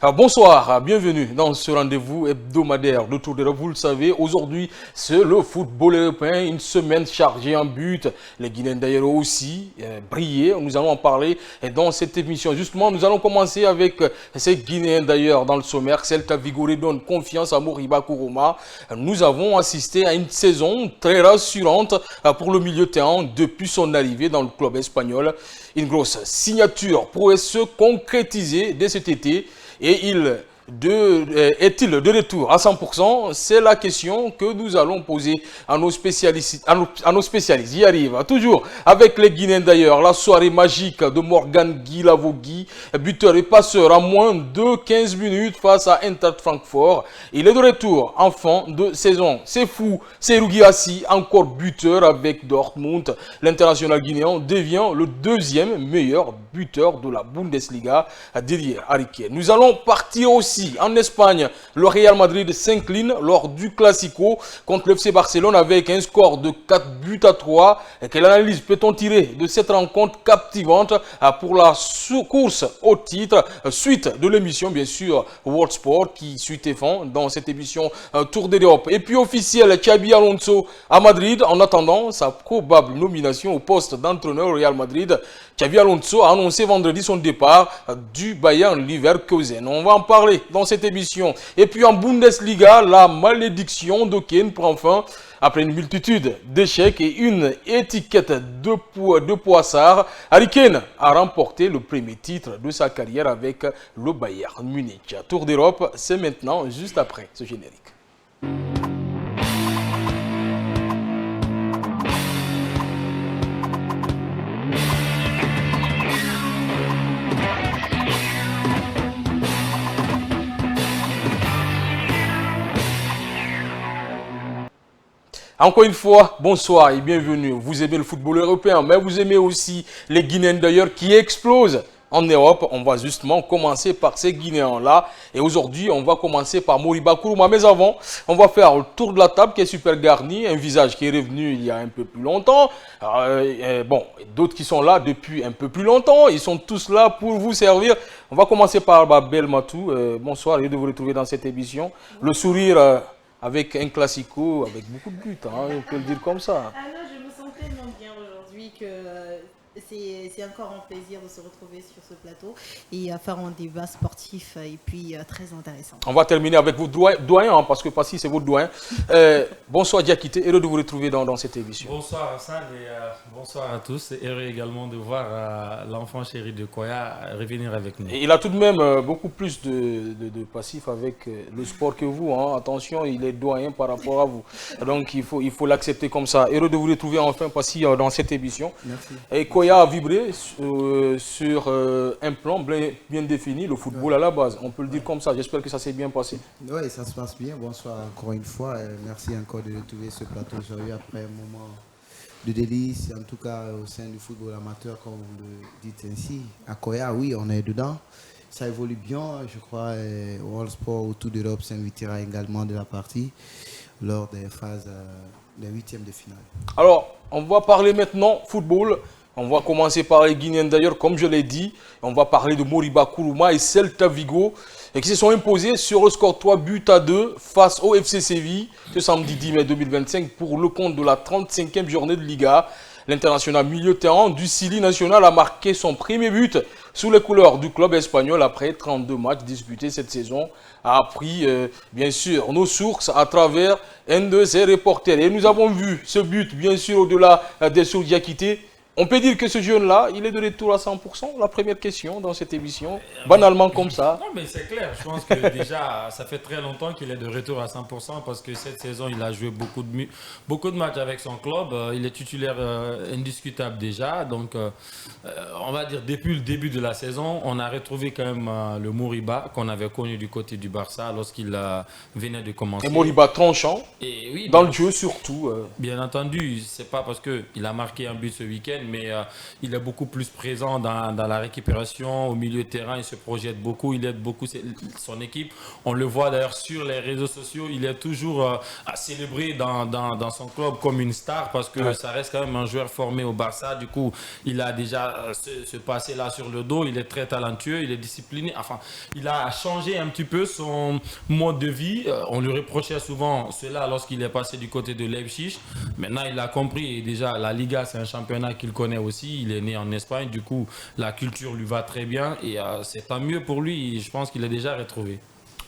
Bonsoir, bienvenue dans ce rendez-vous hebdomadaire de Tour d'Europe. Vous le savez, aujourd'hui, c'est le football européen, une semaine chargée en but. Les Guinéens d'ailleurs aussi brillé. Nous allons en parler dans cette émission. Justement, nous allons commencer avec ces Guinéens d'ailleurs dans le sommaire. Celta Vigo donne confiance à Moriba Kourouma. Nous avons assisté à une saison très rassurante pour le milieu de terrain depuis son arrivée dans le club espagnol. Une grosse signature pourrait se concrétiser dès cet été. Et est-il de retour à 100%? C'est la question que nous allons poser à nos spécialistes. Y arrive toujours avec les Guinéens d'ailleurs. La soirée magique de Morgan Guy Lavogui, buteur et passeur à moins de 15 minutes face à Eintracht Francfort. Il est de retour en fin de saison. C'est fou, c'est Rugiassi, encore buteur avec Dortmund. L'international guinéen devient le deuxième meilleur buteur de la Bundesliga derrière Harry Kane. Nous allons partir aussi en Espagne. Le Real Madrid s'incline lors du Classico contre le FC Barcelone avec un score de 4-3. Quelle analyse peut-on tirer de cette rencontre captivante pour la course au titre? Suite de l'émission, bien sûr, World Sport qui suit TF1 dans cette émission Tour d'Europe. Et puis officiel, Xabi Alonso à Madrid en attendant sa probable nomination au poste d'entraîneur au Real Madrid. Xabi Alonso a annoncé vendredi son départ du Bayern Leverkusen. On va en parler dans cette émission. Et puis en Bundesliga, la malédiction de Kane prend fin après une multitude d'échecs et une étiquette de poissard. Harry Kane a remporté le premier titre de sa carrière avec le Bayern Munich. Tour d'Europe, c'est maintenant, juste après ce générique. Encore une fois, bonsoir et bienvenue. Vous aimez le football européen, mais vous aimez aussi les Guinéens d'ailleurs qui explosent en Europe. On va justement commencer par ces Guinéens-là. Et aujourd'hui, on va commencer par Moriba Kourouma. Mais avant, on va faire le tour de la table qui est super garni. Un visage qui est revenu il y a un peu plus longtemps. Bon, d'autres qui sont là depuis un peu plus longtemps. Ils sont tous là pour vous servir. On va commencer par Babel Matou. Bonsoir, heureux de vous retrouver dans cette émission. Le sourire... avec un classico, avec beaucoup de buts, hein, on peut le dire comme ça. Ah non, je me sens tellement bien aujourd'hui que c'est encore un plaisir de se retrouver sur ce plateau et faire un débat sportif et puis très intéressant. On va terminer avec vos doyens, hein, parce que Passy, c'est votre doyen. Bonsoir Diakité, heureux de vous retrouver dans cette émission. Bonsoir Hassan et bonsoir à tous. Heureux également de voir l'enfant chéri de Koya revenir avec nous. Et il a tout de même beaucoup plus de passif avec le sport que vous. Hein. Attention, il est doyen par rapport à vous. Donc il faut l'accepter comme ça. Heureux de vous retrouver enfin Passy dans cette émission. Merci. Et Koya a vibré sur un plan bien défini, le football à la base. On peut le dire comme ça. J'espère que ça s'est bien passé. Oui, ça se passe bien. Bonsoir encore une fois. Merci encore de retrouver ce plateau aujourd'hui après un moment de délice, en tout cas au sein du football amateur, comme vous le dites ainsi. À Koya, oui, on est dedans. Ça évolue bien. Je crois World Sport ou Tour d'Europe s'invitera également de la partie lors des phases des huitièmes de finale. Alors, on va parler maintenant football. On va commencer par les Guinéens d'ailleurs, comme je l'ai dit. On va parler de Moriba Kourouma et Celta Vigo qui se sont imposés sur le score 3-2 face au FC Séville ce samedi 10 mai 2025 pour le compte de la 35e journée de Liga. L'international milieu de terrain du Sili national a marqué son premier but sous les couleurs du club espagnol après 32 matchs disputés cette saison. A appris bien sûr nos sources à travers un de ses reporters. Et nous avons vu ce but bien sûr au-delà des sources Diakité. On peut dire que ce jeune-là, il est de retour à 100%. La première question dans cette émission, banalement comme ça. Non, mais c'est clair. Je pense que déjà, ça fait très longtemps qu'il est de retour à 100% parce que cette saison, il a joué beaucoup de matchs avec son club. Il est titulaire indiscutable déjà. Donc, on va dire, depuis le début de la saison, on a retrouvé quand même le Moriba qu'on avait connu du côté du Barça lorsqu'il venait de commencer. Et Moriba tranchant, et oui, dans le jeu surtout. Bien entendu, c'est pas parce qu'il a marqué un but ce week-end européenne, mais il est beaucoup plus présent dans la récupération, au milieu de terrain, il se projette beaucoup, il aide beaucoup son équipe. On le voit d'ailleurs sur les réseaux sociaux, il est toujours à célébrer dans son club comme une star parce que ça reste quand même un joueur formé au Barça. Du coup, il a déjà ce passé-là sur le dos, il est très talentueux, il est discipliné. Enfin, il a changé un petit peu son mode de vie. On lui reprochait souvent cela lorsqu'il est passé du côté de Leipzig. Maintenant, il a compris. Et déjà, la Liga, c'est un championnat qu'il connaît aussi. Il est né en Espagne. Du coup, la culture lui va très bien. Et c'est tant mieux pour lui. Je pense qu'il est déjà retrouvé.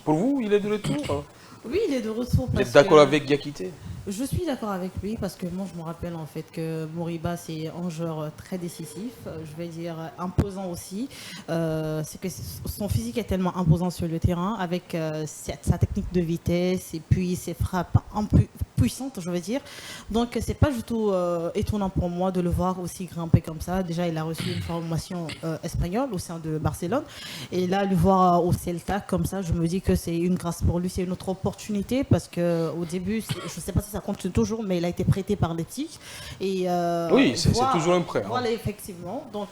Pour vous, il est de retour? Oui, il est de retour. Vous êtes d'accord avec Diakité? Je suis d'accord avec lui parce que moi je me rappelle en fait que Moriba c'est un joueur très décisif, je vais dire imposant aussi. C'est que son physique est tellement imposant sur le terrain avec sa technique de vitesse et puis ses frappes puissantes, je veux dire. Donc c'est pas du tout étonnant pour moi de le voir aussi grimper comme ça. Déjà il a reçu une formation espagnole au sein de Barcelone et là le voir au Celta comme ça, je me dis que c'est une grâce pour lui, c'est une autre opportunité parce que au début, je sais pas si ça compte toujours, mais il a été prêté par Leipzig. Et, oui, c'est toujours un prêt. Voilà, effectivement. Donc,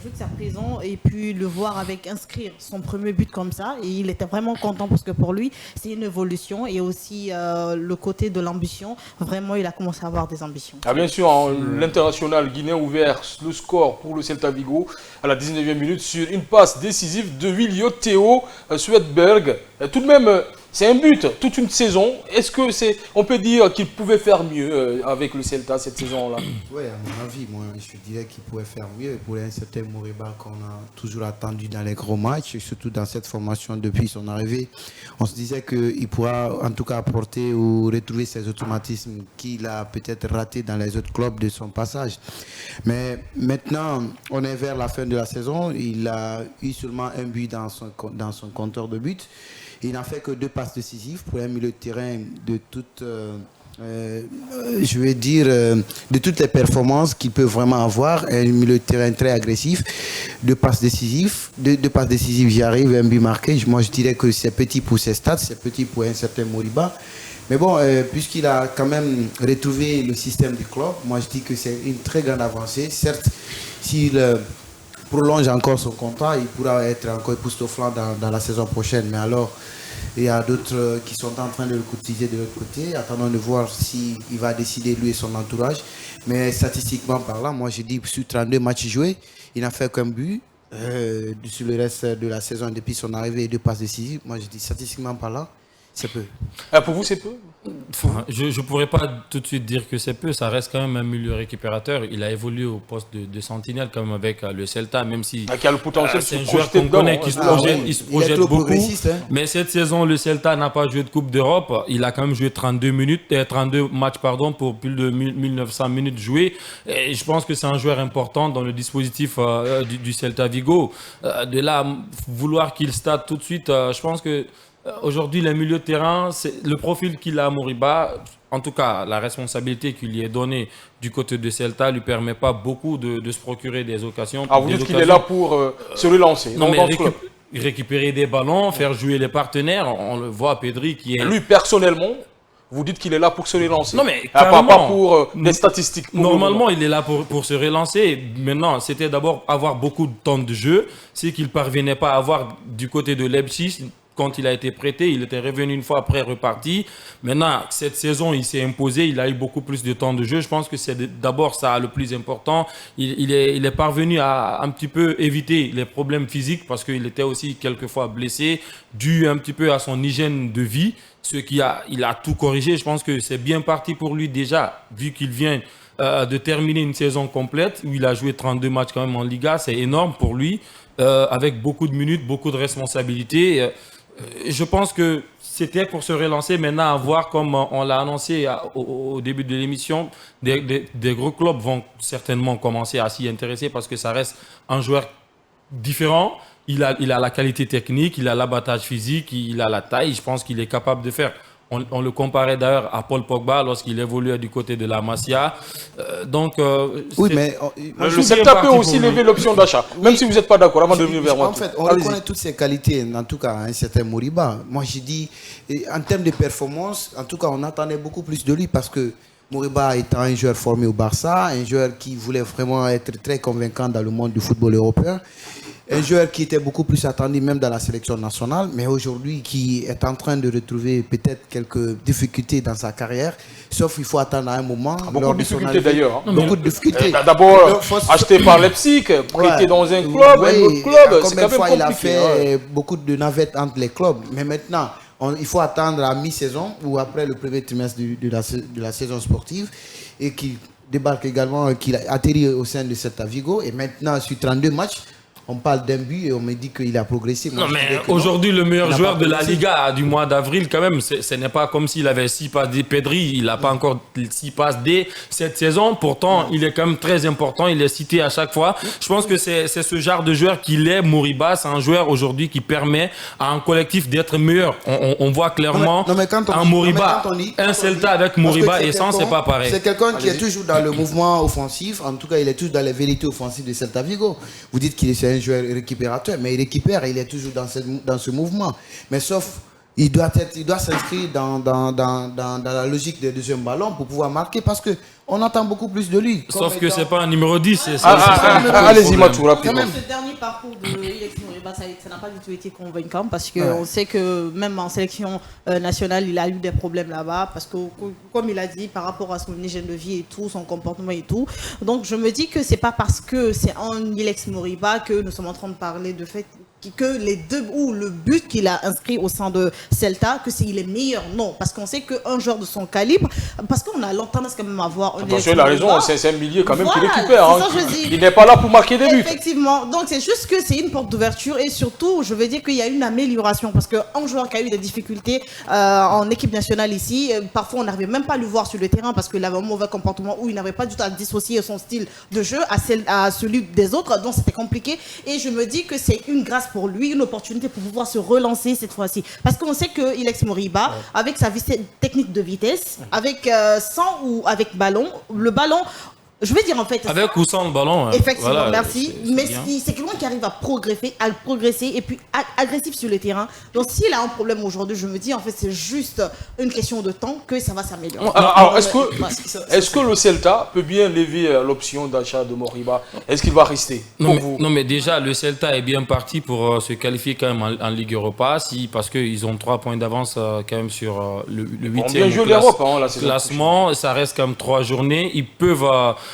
jusqu'à présent, et puis le voir avec inscrire son premier but comme ça, et il était vraiment content parce que pour lui, c'est une évolution et aussi le côté de l'ambition. Vraiment, il a commencé à avoir des ambitions. Ah, bien sûr, hein, l'international guinéen ouvert le score pour le Celta Vigo à la 19e minute sur une passe décisive de Williot Theo Swedberg. Tout de même, c'est un but, toute une saison. Est-ce que on peut dire qu'il pouvait faire mieux avec le Celta cette saison-là? Oui, à mon avis, moi, je dirais qu'il pouvait faire mieux. Pour un certain Moriba qu'on a toujours attendu dans les gros matchs, surtout dans cette formation depuis son arrivée, on se disait qu'il pourra en tout cas apporter ou retrouver ses automatismes qu'il a peut-être ratés dans les autres clubs de son passage. Mais maintenant, on est vers la fin de la saison. Il a eu seulement un but dans son compteur de buts. Il n'a fait que 2 passes décisives pour un milieu de terrain de toutes, je vais dire, de toutes les performances qu'il peut vraiment avoir. Un milieu de terrain très agressif, 2 passes décisives. 2 passes décisives, j'y arrive, un but marqué. Moi, je dirais que c'est petit pour ses stats, c'est petit pour un certain Moriba. Mais bon, puisqu'il a quand même retrouvé le système du club, moi je dis que c'est une très grande avancée. Certes, s'il prolonge encore son contrat, il pourra être encore époustouflant dans la saison prochaine. Mais alors, il y a d'autres qui sont en train de le cotiser de l'autre côté. Attendons de voir s'il va décider, lui et son entourage. Mais statistiquement parlant, moi je dis sur 32 matchs joués, il n'a fait qu'un but. Sur le reste de la saison, depuis son arrivée et 2 passes décisives, moi je dis statistiquement parlant, c'est peu. Pour vous, c'est peu? Je ne pourrais pas tout de suite dire que c'est peu, ça reste quand même un milieu récupérateur. Il a évolué au poste de sentinelle comme avec le Celta, même si qui a le potentiel c'est un joueur qu'on connaît qui se projette beaucoup. Hein. Mais cette saison, le Celta n'a pas joué de Coupe d'Europe. Il a quand même joué 32 matchs pour plus de 1900 minutes jouées. Et je pense que c'est un joueur important dans le dispositif du Celta Vigo. De là, vouloir qu'il starte tout de suite, je pense que aujourd'hui, les milieux de terrain, c'est le profil qu'il a à Moriba. En tout cas, la responsabilité qui lui est donnée du côté de Celta ne lui permet pas beaucoup de se procurer des occasions. Vous dites qu'il est là pour se relancer. Non, mais récupérer des ballons, faire jouer les partenaires. On le voit, Pedri qui est... Lui, personnellement, vous dites qu'il est là pour se relancer. Non, mais pas pour des statistiques. Normalement, il est là pour se relancer. Maintenant, c'était d'abord avoir beaucoup de temps de jeu. C'est qu'il ne parvenait pas à avoir du côté de Leipzig. Quand il a été prêté, il était revenu une fois après reparti. Maintenant, cette saison, il s'est imposé. Il a eu beaucoup plus de temps de jeu. Je pense que c'est d'abord ça le plus important. Il est parvenu à un petit peu éviter les problèmes physiques parce qu'il était aussi quelquefois blessé, dû un petit peu à son hygiène de vie. Il a tout corrigé. Je pense que c'est bien parti pour lui déjà, vu qu'il vient de terminer une saison complète où il a joué 32 matchs quand même en Liga. C'est énorme pour lui, avec beaucoup de minutes, beaucoup de responsabilités. Je pense que c'était pour se relancer. Maintenant, à voir, comme on l'a annoncé au début de l'émission, des gros clubs vont certainement commencer à s'y intéresser parce que ça reste un joueur différent. Il a la qualité technique, il a l'abattage physique, il a la taille. Je pense qu'il est capable de faire. On le comparait d'ailleurs à Paul Pogba lorsqu'il évoluait du côté de la Masia. Oui, mais le Celta peut aussi lever l'option d'achat, même si vous n'êtes pas d'accord, avant de venir vers moi. En fait, on reconnaît toutes ses qualités, en tout cas, un certain Moriba. Moi, j'ai dit, en termes de performance, en tout cas, on attendait beaucoup plus de lui parce que Moriba étant un joueur formé au Barça, un joueur qui voulait vraiment être très convaincant dans le monde du football européen. Un joueur qui était beaucoup plus attendu même dans la sélection nationale, mais aujourd'hui qui est en train de retrouver peut-être quelques difficultés dans sa carrière. Sauf qu'il faut attendre à un moment. Beaucoup de difficultés d'ailleurs. Beaucoup de difficultés. D'abord, acheté par Leipzig, prêté dans un club, un autre club. C'est quand même fois, compliqué. Il a fait beaucoup de navettes entre les clubs. Mais maintenant, il faut attendre à mi-saison ou après le premier trimestre de la saison sportive et qu'il débarque également, qu'il atterrit au sein de Celta Vigo. Et maintenant, sur 32 matchs, on parle d'un but et on me dit qu'il a progressé. Non, mais aujourd'hui, le meilleur joueur de la Liga du mois d'avril, quand même, ce n'est pas comme s'il avait 6 passes D. Pedri, il n'a pas encore 6 passes D cette saison. Pourtant, il est quand même très important. Il est cité à chaque fois. Je pense que c'est ce genre de joueur qu'il est, Moriba. C'est un joueur aujourd'hui qui permet à un collectif d'être meilleur. On voit clairement un Moriba, un Celta avec Moriba et sans, c'est pas pareil. C'est quelqu'un qui est toujours dans le mouvement offensif. En tout cas, il est toujours dans les vérités offensives de Celta Vigo. Vous dites qu'il est un joueur récupérateur, mais il récupère, il est toujours dans ce mouvement. Mais sauf, il doit s'inscrire dans la logique des deuxième ballon pour pouvoir marquer parce que on attend beaucoup plus de lui. Sauf que c'est pas un numéro 10. Allez-y, Matou, rapidement. Ce dernier parcours de Ilex Moriba, ça n'a pas du tout été convaincant parce qu'on sait que même en sélection nationale, il a eu des problèmes là-bas parce que, comme il a dit, par rapport à son hygiène de vie et tout, son comportement et tout. Donc, je me dis que c'est pas parce que c'est un Ilex Moriba que nous sommes en train de parler de fait que les deux ou le but qu'il a inscrit au sein de Celta, que il est meilleur. Non, parce qu'on sait qu'un joueur de son calibre, parce qu'on a tendance quand même à voir. Attention, il a raison, c'est un milieu quand même qui récupère. Il n'est n'est pas là pour marquer des buts. Effectivement, donc c'est juste que c'est une porte d'ouverture et surtout, je veux dire qu'il y a une amélioration parce qu'un joueur qui a eu des difficultés en équipe nationale ici, parfois on n'arrivait même pas à le voir sur le terrain parce qu'il avait un mauvais comportement ou il n'avait pas du tout à dissocier son style de jeu à celui des autres, donc c'était compliqué. Et je me dis que c'est une grâce pour lui, une opportunité pour pouvoir se relancer cette fois-ci. Parce qu'on sait que Ilex Moriba, avec sa technique de vitesse, avec sans ou avec ballon, le ballon, je vais dire en fait... Avec ou sans le ballon. Effectivement, voilà, merci. Mais c'est quelqu'un qui arrive à progresser et puis agressif sur le terrain. Donc s'il a un problème aujourd'hui, je me dis en fait c'est juste une question de temps que ça va s'améliorer. Alors est-ce que le Celta peut bien lever l'option d'achat de Moriba? Est-ce qu'il va rester non, mais déjà le Celta est bien parti pour se qualifier quand même en Ligue Europa parce qu'ils ont 3 points d'avance quand même sur le 8e classement. Ça reste comme 3 journées. Ils peuvent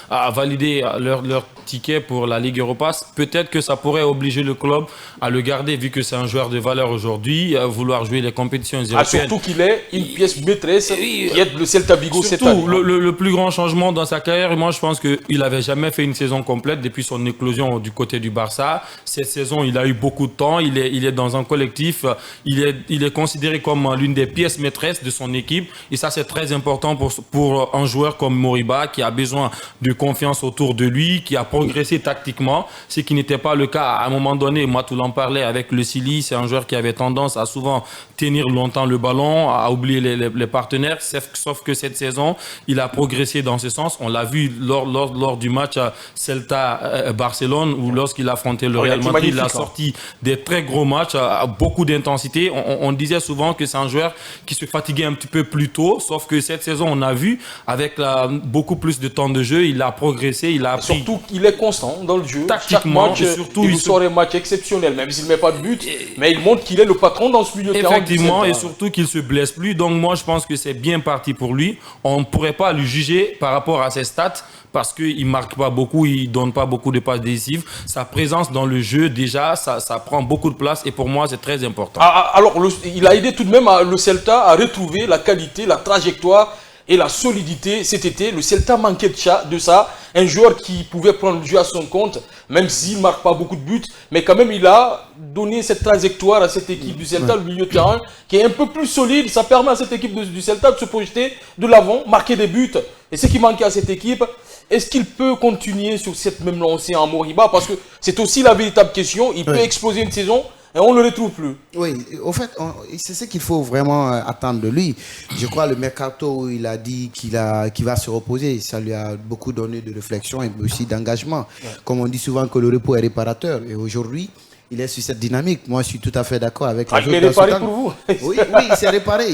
à valider leur ticket pour la Ligue Europa. Peut-être que ça pourrait obliger le club à le garder vu que c'est un joueur de valeur aujourd'hui, à vouloir jouer les compétitions européennes. Surtout qu'il est une pièce maîtresse qui est le Celta Vigo cette année. Le plus grand changement dans sa carrière, moi je pense qu'il n'avait jamais fait une saison complète depuis son éclosion du côté du Barça. Cette saison, il a eu beaucoup de temps, il est dans un collectif, il est considéré comme l'une des pièces maîtresses de son équipe et ça c'est très important pour un joueur comme Moriba qui a besoin de confiance autour de lui, qui a progressé tactiquement, ce qui n'était pas le cas à un moment donné. Matou en parlait avec le Sili, c'est un joueur qui avait tendance à souvent tenir longtemps le ballon, à oublier les partenaires, sauf que cette saison, il a progressé dans ce sens. On l'a vu lors du match à Celta-Barcelone, où lorsqu'il affrontait le Real Madrid, il a sorti des très gros matchs, à beaucoup d'intensité. On disait souvent que c'est un joueur qui se fatiguait un petit peu plus tôt, sauf que cette saison, on a vu, avec beaucoup plus de temps de jeu, il a progressé, il a appris. Surtout qu'il est constant dans le jeu. Tactiquement, chaque match, il sort un match exceptionnel, même s'il ne met pas de but, mais il montre qu'il est le patron dans ce milieu de terrain. Effectivement, et surtout qu'il ne se blesse plus. Donc moi, je pense que c'est bien parti pour lui. On ne pourrait pas lui juger par rapport à ses stats parce qu'il ne marque pas beaucoup, il ne donne pas beaucoup de passes décisives. Sa présence dans le jeu, déjà, ça prend beaucoup de place et pour moi, c'est très important. Alors, il a aidé tout de même le Celta à retrouver la qualité, la trajectoire et la solidité cet été. Le Celta manquait de ça. Un joueur qui pouvait prendre le jeu à son compte, même s'il ne marque pas beaucoup de buts. Mais quand même, il a donné cette trajectoire à cette équipe du Celta, le milieu de terrain, qui est un peu plus solide. Ça permet à cette équipe du Celta de se projeter de l'avant, marquer des buts. Et ce qui manquait à cette équipe, est-ce qu'il peut continuer sur cette même lancée en Moriba? Parce que c'est aussi la véritable question. Il peut exploser une saison. Et on ne le retrouve plus. Oui, au fait, c'est ce qu'il faut vraiment attendre de lui. Je crois le mercato où il a dit qu'il va se reposer, ça lui a beaucoup donné de réflexion et aussi d'engagement. Comme on dit souvent que le repos est réparateur. Et aujourd'hui, il est sur cette dynamique. Moi, je suis tout à fait d'accord avec il est réparé pour vous. Oui, il s'est réparé.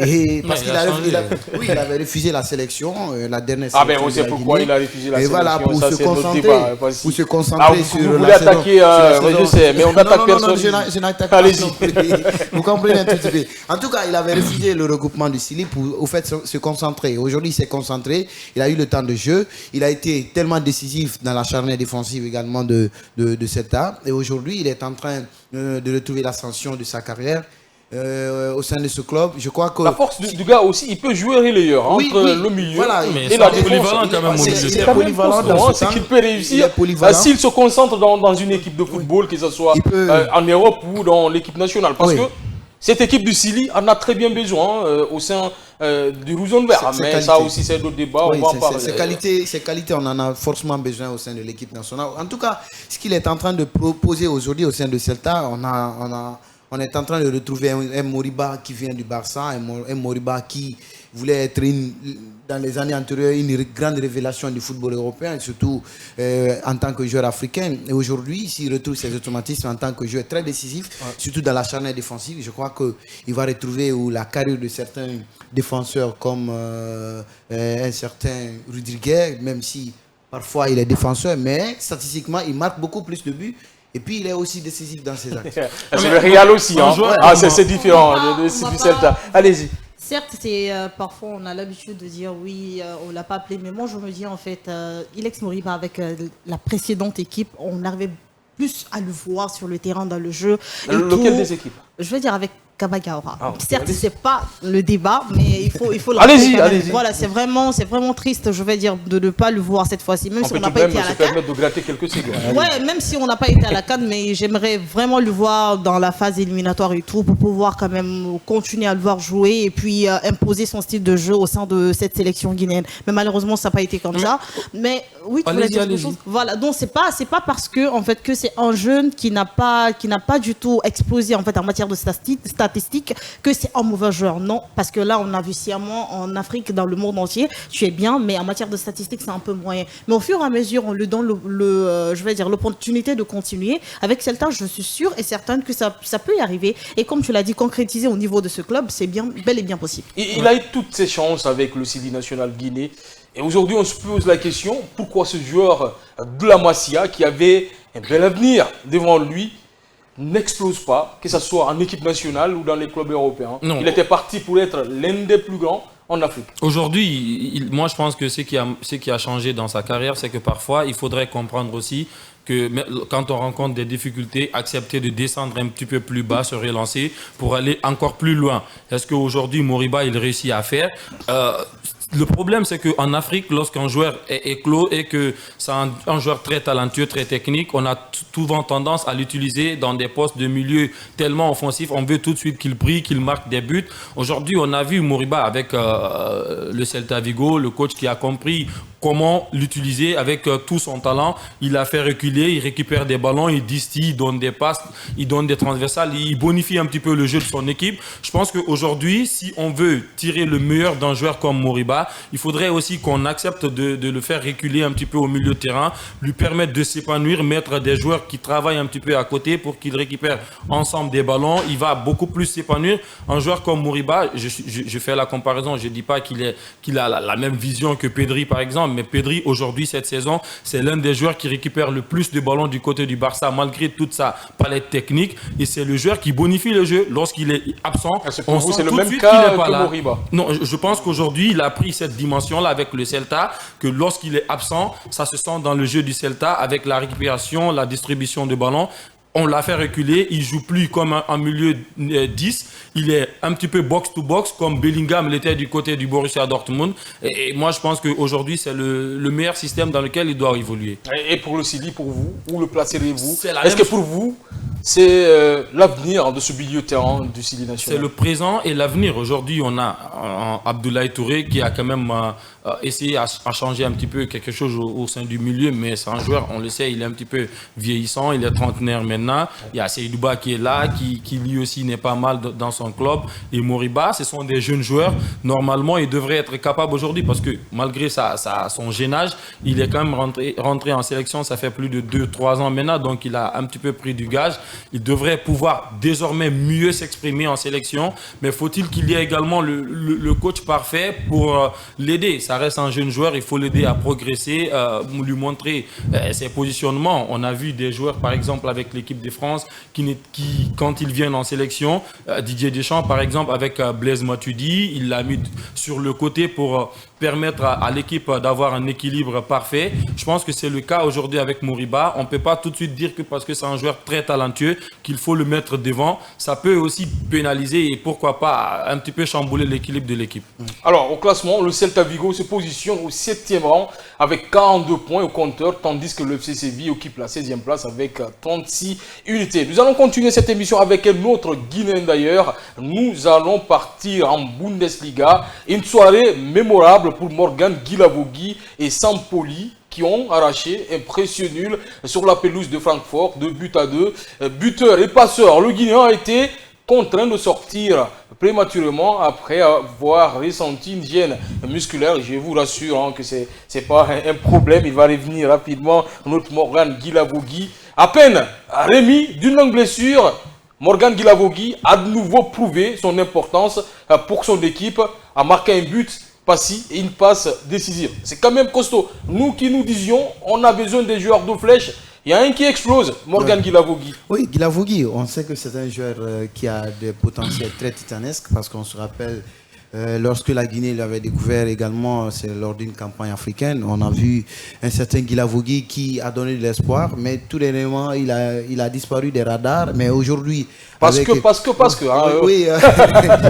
Et parce qu'il avait refusé la sélection, la dernière sélection. Ah ben on sait pourquoi il a refusé la sélection. Et voilà, pour se concentrer sur vous la voulez attaquer, je sais, mais on n'attaque personne. Je n'attaque pas. Vous comprenez un tout petit peu. En tout cas, il avait refusé le regroupement du Sili pour au fait se concentrer. Aujourd'hui, il s'est concentré. Il a eu le temps de jeu. Il a été tellement décisif dans la charnière défensive également de Celta. Et aujourd'hui, il est en train de retrouver l'ascension de sa carrière au sein de ce club. Je crois que la force du gars aussi, il peut jouer relayeur entre le milieu et la défense. C'est polyvalent, c'est qu'il peut réussir s'il se concentre dans une équipe de football, que ce soit en Europe ou dans l'équipe nationale. Parce que cette équipe du Sili en a très bien besoin au sein du Rouge Vert. Mais ça aussi, c'est d'autres débats. Ces qualités, on en a forcément besoin au sein de l'équipe nationale. En tout cas, ce qu'il est en train de proposer aujourd'hui au sein de Celta, on est en train de retrouver un Moriba qui vient du Barça, un Moriba qui voulait être dans les années antérieures une grande révélation du football européen, surtout en tant que joueur africain. Et aujourd'hui, s'il retrouve ses automatismes en tant que joueur très décisif, surtout dans la charnière défensive, je crois qu'il va retrouver la carrière de certains défenseurs comme un certain Rudiger, même si parfois il est défenseur, mais statistiquement, il marque beaucoup plus de buts. Et puis, il est aussi décisif dans ses actes. C'est le Real aussi. C'est différent du Celta. Allez-y. Certes, parfois on a l'habitude de dire oui, on ne l'a pas appelé, mais moi je me dis en fait, Ilex Moriba avec la précédente équipe, on arrivait plus à le voir sur le terrain dans le jeu. Lequel des équipes? Je veux dire avec Kabagaora. Certes, c'est pas le débat, mais il faut le allez-y. Voilà, c'est vraiment triste, je vais dire, de ne pas le voir cette fois-ci, même si on n'a pas été à la CAN. De gratter quelques secondes. Ouais, même si on n'a pas été à la CAN, mais j'aimerais vraiment le voir dans la phase éliminatoire et tout, pour pouvoir quand même continuer à le voir jouer et puis imposer son style de jeu au sein de cette sélection guinéenne. Mais malheureusement, ça n'a pas été comme ça. Mais oui, tu voulais dire quelque chose. Voilà, donc c'est pas parce que en fait que c'est un jeune qui n'a pas du tout explosé en fait en matière de statistiques que c'est un mauvais joueur. Non, parce que là, on a vu sciemment en Afrique, dans le monde entier, tu es bien, mais en matière de statistiques, c'est un peu moyen. Mais au fur et à mesure, on lui donne l'opportunité de continuer. Avec Celta, je suis sûre et certaine que ça peut y arriver. Et comme tu l'as dit, concrétiser au niveau de ce club, c'est bel et bien possible. Il a eu toutes ses chances avec le Sili National Guinée. Et aujourd'hui, on se pose la question, pourquoi ce joueur de la Masia, qui avait un bel avenir devant lui, n'explose pas, que ce soit en équipe nationale ou dans les clubs européens. Non. Il était parti pour être l'un des plus grands en Afrique. Aujourd'hui, moi je pense que ce qui a changé dans sa carrière, c'est que parfois il faudrait comprendre aussi que quand on rencontre des difficultés, accepter de descendre un petit peu plus bas, se relancer pour aller encore plus loin. Est-ce qu'aujourd'hui Moriba il réussit à faire le problème, c'est qu'en Afrique, lorsqu'un joueur est éclos et que c'est un joueur très talentueux, très technique, on a souvent tendance à l'utiliser dans des postes de milieu tellement offensifs. On veut tout de suite qu'il brille, qu'il marque des buts. Aujourd'hui, on a vu Moriba avec le Celta Vigo, le coach qui a compris comment l'utiliser avec tout son talent. Il a fait reculer, il récupère des ballons, il distille, il donne des passes, il donne des transversales, il bonifie un petit peu le jeu de son équipe. Je pense qu'aujourd'hui, si on veut tirer le meilleur d'un joueur comme Moriba, il faudrait aussi qu'on accepte de le faire reculer un petit peu au milieu de terrain, lui permettre de s'épanouir, mettre des joueurs qui travaillent un petit peu à côté pour qu'ils récupèrent ensemble des ballons. Il va beaucoup plus s'épanouir. Un joueur comme Moriba, je fais la comparaison, je ne dis pas qu'il a la même vision que Pedri par exemple, mais Pedri aujourd'hui cette saison, c'est l'un des joueurs qui récupère le plus de ballons du côté du Barça malgré toute sa palette technique, et c'est le joueur qui bonifie le jeu lorsqu'il est absent. On sent tout de suite qu'il n'est pas là. Moriba. Non, je pense qu'aujourd'hui il a pris cette dimension-là avec le Celta, que lorsqu'il est absent, ça se sent dans le jeu du Celta avec la récupération, la distribution de ballons. On l'a fait reculer, il joue plus comme un milieu 10, il est un petit peu box-to-box comme Bellingham l'était du côté du Borussia Dortmund. Et moi je pense qu'aujourd'hui c'est le meilleur système dans lequel il doit évoluer. Et pour le Sili, pour vous, où le placerez-vous? Est-ce que pour vous, c'est l'avenir de ce milieu de terrain du Sili national. C'est le présent et l'avenir. Aujourd'hui, on a Abdoulaye Touré qui a quand même essayé à changer un petit peu quelque chose au sein du milieu, mais c'est un joueur, on le sait, il est un petit peu vieillissant, il est trentenaire maintenant. Il y a Seydouba qui est là, qui lui aussi n'est pas mal dans son club. Et Moriba, ce sont des jeunes joueurs. Normalement, il devrait être capable aujourd'hui parce que malgré son jeune âge, il est quand même rentré en sélection, ça fait plus de 2-3 ans maintenant, donc il a un petit peu pris du gage. Il devrait pouvoir désormais mieux s'exprimer en sélection, mais faut-il qu'il y ait également le coach parfait pour l'aider. Ça reste un jeune joueur, il faut l'aider à progresser, lui montrer ses positionnements. On a vu des joueurs, par exemple, avec l'équipe de France, qui quand ils viennent en sélection, Didier Deschamps, par exemple, avec Blaise Matuidi, il l'a mis sur le côté pour permettre à l'équipe d'avoir un équilibre parfait. Je pense que c'est le cas aujourd'hui avec Moriba. On ne peut pas tout de suite dire que parce que c'est un joueur très talentueux qu'il faut le mettre devant. Ça peut aussi pénaliser et pourquoi pas un petit peu chambouler l'équilibre de l'équipe. Alors, au classement, le Celta Vigo se positionne au 7e rang avec 42 points au compteur, tandis que le FC Séville occupe la 16e place avec 36 unités. Nous allons continuer cette émission avec un autre Guinéen d'ailleurs. Nous allons partir en Bundesliga. Une soirée mémorable pour Morgan Guilavogui et Sampoli qui ont arraché un précieux nul sur la pelouse de Francfort, 2-2. Buteur et passeur, le Guinéen a été contraint de sortir prématurément après avoir ressenti une gêne musculaire. Je vous rassure que ce n'est pas un problème, il va revenir rapidement. Notre Morgan Guilavogui, à peine remis d'une longue blessure, Morgan Guilavogui a de nouveau prouvé son importance pour son équipe, a marqué un but passi et une passe décisive. C'est quand même costaud. Nous qui nous disions, on a besoin des joueurs de flèche. Il y a un qui explose, Morgan Guilavogui. Oui, Guilavogui, on sait que c'est un joueur qui a des potentiels très titanesques parce qu'on se rappelle lorsque la Guinée l'avait découvert également, c'est lors d'une campagne africaine, on a vu un certain Guilavogui qui a donné de l'espoir, mais tout dernièrement, il a disparu des radars. Mais aujourd'hui, parce que. Oui,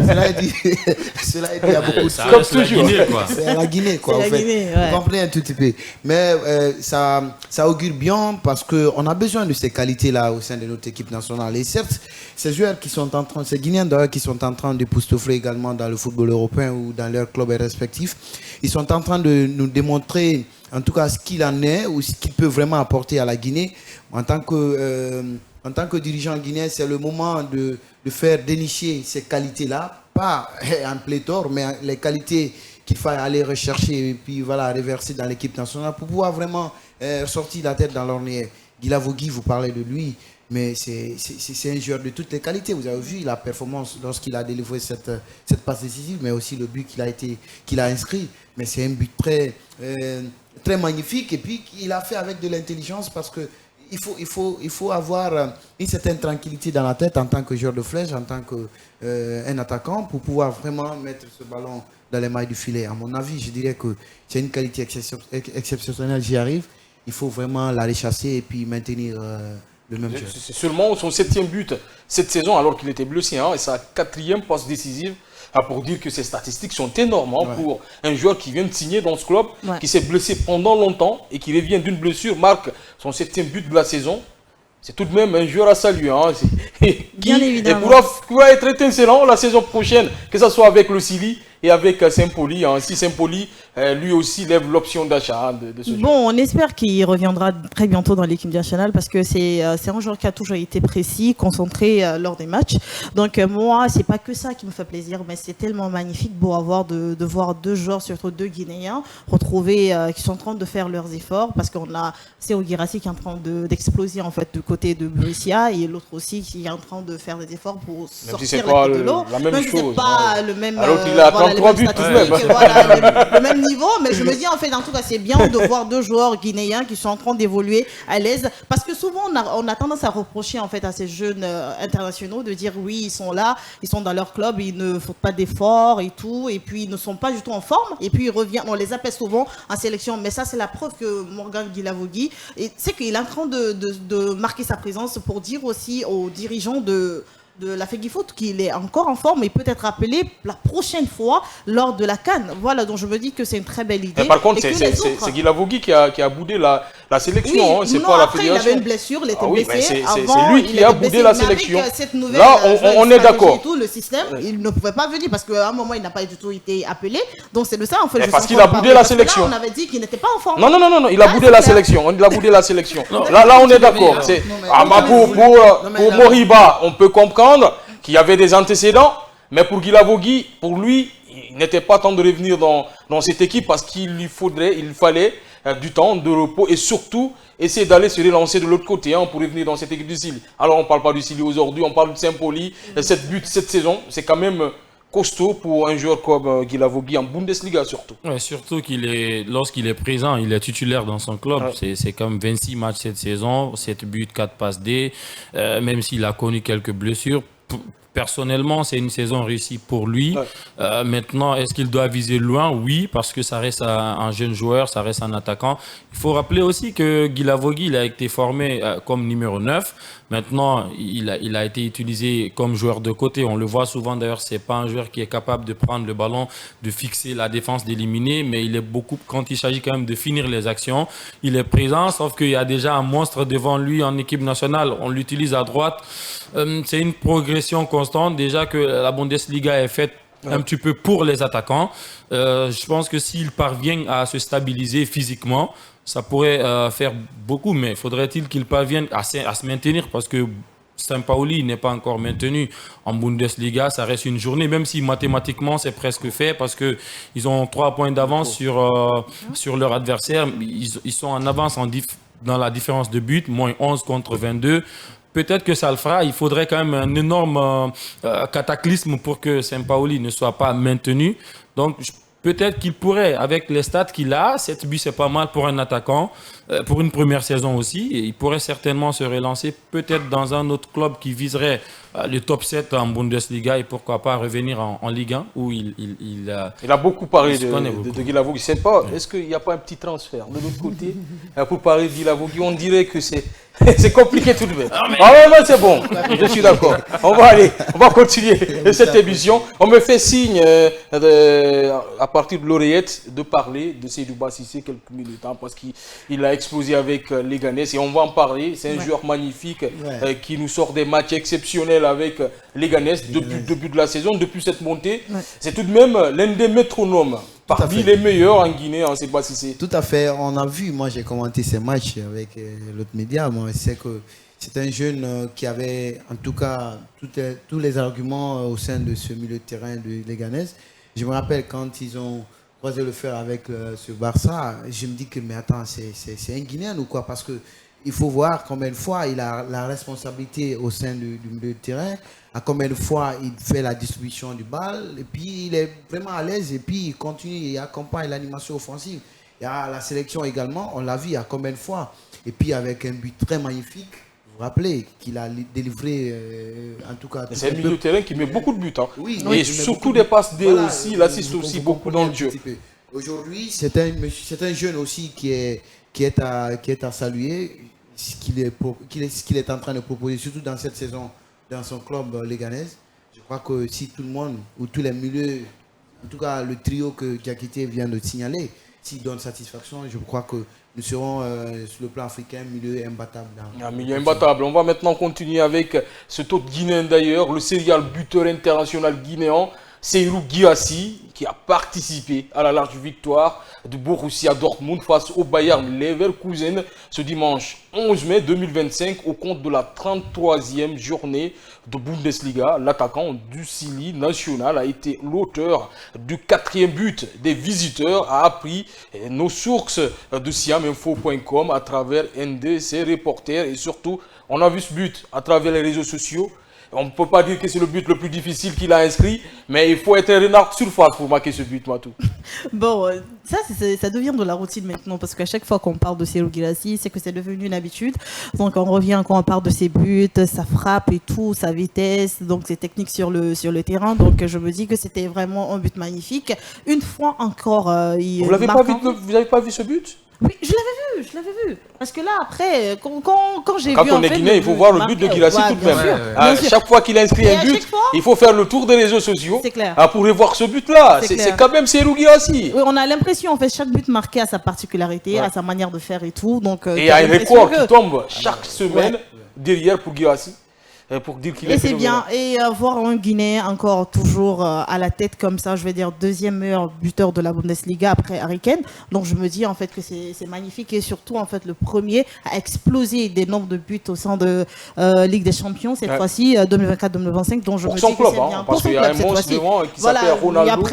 cela est dit, il y a beaucoup de choses. Comme toujours. C'est la Guinée, quoi. En fait. Guinée, ouais. Vous comprenez un tout petit peu. Mais ça augure bien parce qu'on a besoin de ces qualités-là au sein de notre équipe nationale. Et certes, ces joueurs qui sont en train, ces Guinéens d'ailleurs qui sont en train de époustoufler également dans le football européen ou dans leurs clubs respectifs, ils sont en train de nous démontrer en tout cas ce qu'il en est ou ce qu'il peut vraiment apporter à la Guinée. En tant que dirigeant guinéen, c'est le moment de faire dénicher ces qualités-là, pas en pléthore, mais les qualités qu'il faut aller rechercher et puis voilà, reverser dans l'équipe nationale pour pouvoir vraiment sortir la tête dans l'ornière. Guilavogui, vous parlez de lui, mais c'est un joueur de toutes les qualités. Vous avez vu la performance lorsqu'il a délivré cette passe décisive, mais aussi le but qu'il a inscrit. Mais c'est un but très magnifique et puis il a fait avec de l'intelligence parce que il faut avoir une certaine tranquillité dans la tête en tant que joueur de flèche, en tant qu'un attaquant pour pouvoir vraiment mettre ce ballon dans les mailles du filet. À mon avis, je dirais que c'est une qualité exceptionnelle. J'y arrive. Il faut vraiment la rechasser et puis maintenir le même jeu. C'est seulement son 7e but cette saison alors qu'il était blessé et sa 4e passe décisive. Pour dire que ces statistiques sont énormes pour un joueur qui vient de signer dans ce club, qui s'est blessé pendant longtemps et qui revient d'une blessure, marque son 7e but de la saison. C'est tout de même un joueur à saluer. Bien évidemment. Et pourra être étincelant la saison prochaine, que ce soit avec le Sili et avec Saint-Poli. Si Saint-Poli, lui aussi, lève l'option d'achat de ce joueur. Bon, on espère qu'il reviendra très bientôt dans l'équipe nationale parce que c'est un joueur qui a toujours été précis, concentré lors des matchs. Donc moi, c'est pas que ça qui me fait plaisir, mais c'est tellement magnifique de voir deux joueurs, surtout deux Guinéens, retrouvés, qui sont en train de faire leurs efforts parce qu'on a Séo Guirassy qui est en train d'exploser en fait du côté de Borussia et l'autre aussi qui est en train de faire des efforts pour sortir la tête de l'eau. La même chose. C'est pas le même. Alors qu'il a 33 buts tout de même. Voilà, le même niveau, mais je me dis en fait, en tout cas, c'est bien de voir deux joueurs guinéens qui sont en train d'évoluer à l'aise, parce que souvent on a tendance à reprocher en fait à ces jeunes internationaux de dire oui, ils sont là, ils sont dans leur club, ils ne font pas d'efforts et tout, et puis ils ne sont pas du tout en forme, et puis ils reviennent, on les appelle souvent en sélection, mais ça c'est la preuve que Morgan Guilavogui, c'est qu'il est en train de marquer sa présence pour dire aussi aux dirigeants de la FEGIFOOT qu'il est encore en forme et peut être appelé la prochaine fois lors de la CAN. Voilà, donc je me dis que c'est une très belle idée. Par contre, c'est Guilavogui qui a boudé la la sélection, Oui, hein, c'est non, pas la après, fédération. il avait une blessure, il était Oui, mais blessé. c'est Avant, lui qui il a était boudé blessé, la mais sélection. avec, cette nouvelle, Là, on est stratégie d'accord. et tout, le système, il ne pouvait pas venir parce qu'à un moment, il n'a pas du tout été appelé. Donc c'est de ça, en fait. Parce qu'il a boudé la sélection. Là, on avait dit qu'il n'était pas en forme. Non, il a boudé la sélection. Il a boudé la sélection. Là, on est d'accord. Pour Moriba, on peut comprendre qu'il y avait des antécédents, mais pour Guilavogui, pour lui, il n'était pas temps de revenir dans cette équipe parce il fallait du temps de repos et surtout essayer d'aller se relancer de l'autre côté pour revenir dans cette équipe du Sili. Alors on ne parle pas du Sili aujourd'hui, on parle de Saint-Pauli. Cette but cette saison, c'est quand même costaud pour un joueur comme Guilavogui en Bundesliga surtout. Ouais, surtout lorsqu'il est présent, il est titulaire dans son club. Ouais. C'est comme 26 matchs cette saison, 7 buts, 4 passes D, même s'il a connu quelques blessures. Personnellement, c'est une saison réussie pour lui. Ouais. Maintenant, est-ce qu'il doit viser loin? Oui, parce que ça reste un jeune joueur, ça reste un attaquant. Il faut rappeler aussi que Guilavogui, il a été formé comme numéro 9. Maintenant, il a été utilisé comme joueur de côté. On le voit souvent d'ailleurs, c'est pas un joueur qui est capable de prendre le ballon, de fixer la défense, d'éliminer, mais il est beaucoup, quand il s'agit quand même de finir les actions, il est présent, sauf qu'il y a déjà un monstre devant lui en équipe nationale. On l'utilise à droite. C'est une progression constante. Déjà que la Bundesliga est faite un petit peu pour les attaquants. Je pense que s'il parvient à se stabiliser physiquement, ça pourrait faire beaucoup, mais faudrait-il qu'il parvienne à se maintenir parce que Saint-Pauli n'est pas encore maintenu en Bundesliga. Ça reste une journée, même si mathématiquement c'est presque fait parce qu'ils ont 3 points d'avance sur leur adversaire. Ils sont en avance dans la différence de but, moins 11 contre 22. Peut-être que ça le fera. Il faudrait quand même un énorme cataclysme pour que Saint-Pauli ne soit pas maintenu. Donc, peut-être qu'il pourrait, avec les stats qu'il a, 7 buts, c'est pas mal pour un attaquant, pour une première saison aussi. Et il pourrait certainement se relancer, peut-être dans un autre club qui viserait le top 7 en Bundesliga et pourquoi pas revenir en Ligue 1 où il a beaucoup parlé de Guilavogui. Est-ce qu'il n'y a pas un petit transfert de l'autre côté pour parler de Guilavogui? On dirait que c'est compliqué tout de même. Mais c'est bon, je suis d'accord. On va continuer cette émission. On me fait signe à partir de l'oreillette de parler de Seydou Bassissé quelques minutes parce qu'il a explosé avec Leganés et on va en parler. C'est un joueur magnifique qui nous sort des matchs exceptionnels avec Leganés depuis le début de la saison, depuis cette montée. C'est tout de même l'un des métronomes parmi les meilleurs en Guinée, en Seydou Bassissé. Tout à fait. On a vu, moi j'ai commenté ces matchs avec l'autre média. Moi, c'est que c'est un jeune qui avait en tout cas tous les arguments au sein de ce milieu de terrain de Leganés. Je me rappelle quand ils ont croisé le fer avec ce Barça, je me dis que mais attends, c'est un Guinéen ou quoi? Parce que il faut voir combien de fois il a la responsabilité au sein du milieu de terrain, à combien de fois il fait la distribution du bal, et puis il est vraiment à l'aise, et puis il continue et accompagne l'animation offensive. Il y a la sélection également, on l'a vu à combien de fois, et puis avec un but très magnifique. Vous vous rappelez qu'il a délivré, en tout cas... C'est un milieu de terrain qui met beaucoup de buts. Oui, et surtout des passes D aussi, il assiste aussi beaucoup dans le jeu. Aujourd'hui, c'est un jeune aussi qui est à saluer, ce qu'il est en train de proposer, surtout dans cette saison, dans son club Leganés. Je crois que si tout le monde, ou tous les milieux, en tout cas le trio que Diakité vient de signaler, s'il donne satisfaction, je crois que nous serons sur le plan africain, milieu imbattable. Un milieu imbattable. On va maintenant continuer avec cet autre Guinéen d'ailleurs, le serial buteur international guinéen, Seyrou Guirassy, qui a participé à la large victoire de Borussia Dortmund face au Bayern Leverkusen ce dimanche 11 mai 2025 au compte de la 33e journée de Bundesliga. L'attaquant du Sili national a été l'auteur du 4e but des visiteurs, a appris nos sources de siaminfo.com à travers un de ses reporters et surtout on a vu ce but à travers les réseaux sociaux. On ne peut pas dire que c'est le but le plus difficile qu'il a inscrit, mais il faut être un renard surface pour marquer ce but, Matou. Bon, ça devient de la routine maintenant, parce qu'à chaque fois qu'on parle de Seydou Guirassy, c'est que c'est devenu une habitude. Donc on revient quand on parle de ses buts, sa frappe et tout, sa vitesse, donc ses techniques sur le terrain. Donc je me dis que c'était vraiment un but magnifique. Une fois encore, Vous n'avez pas vu ce but ? Oui, je l'avais vu. Parce que là, après, quand j'ai vu. Quand on est guinéen, il faut voir le but de Guirassy tout de même. Chaque fois qu'il inscrit un but, il faut faire le tour des réseaux sociaux pour voir ce but-là. C'est quand même Serhou Guirassy. Oui, on a l'impression, en fait, chaque but marqué a sa particularité, a sa manière de faire et tout. Donc, et il y a un record qui tombe chaque semaine derrière pour Guirassy. Pour dire qu'il est c'est bien, et voir un Guinéen encore toujours à la tête comme ça, je vais dire deuxième meilleur buteur de la Bundesliga après Harry Kane. Donc je me dis en fait que c'est magnifique, et surtout en fait le premier à exploser des nombres de buts au sein de Ligue des Champions cette fois-ci 2024-2025. Donc je me dis que c'est bien parce qu'il y a un monstre devant qui s'appelle Ronaldo.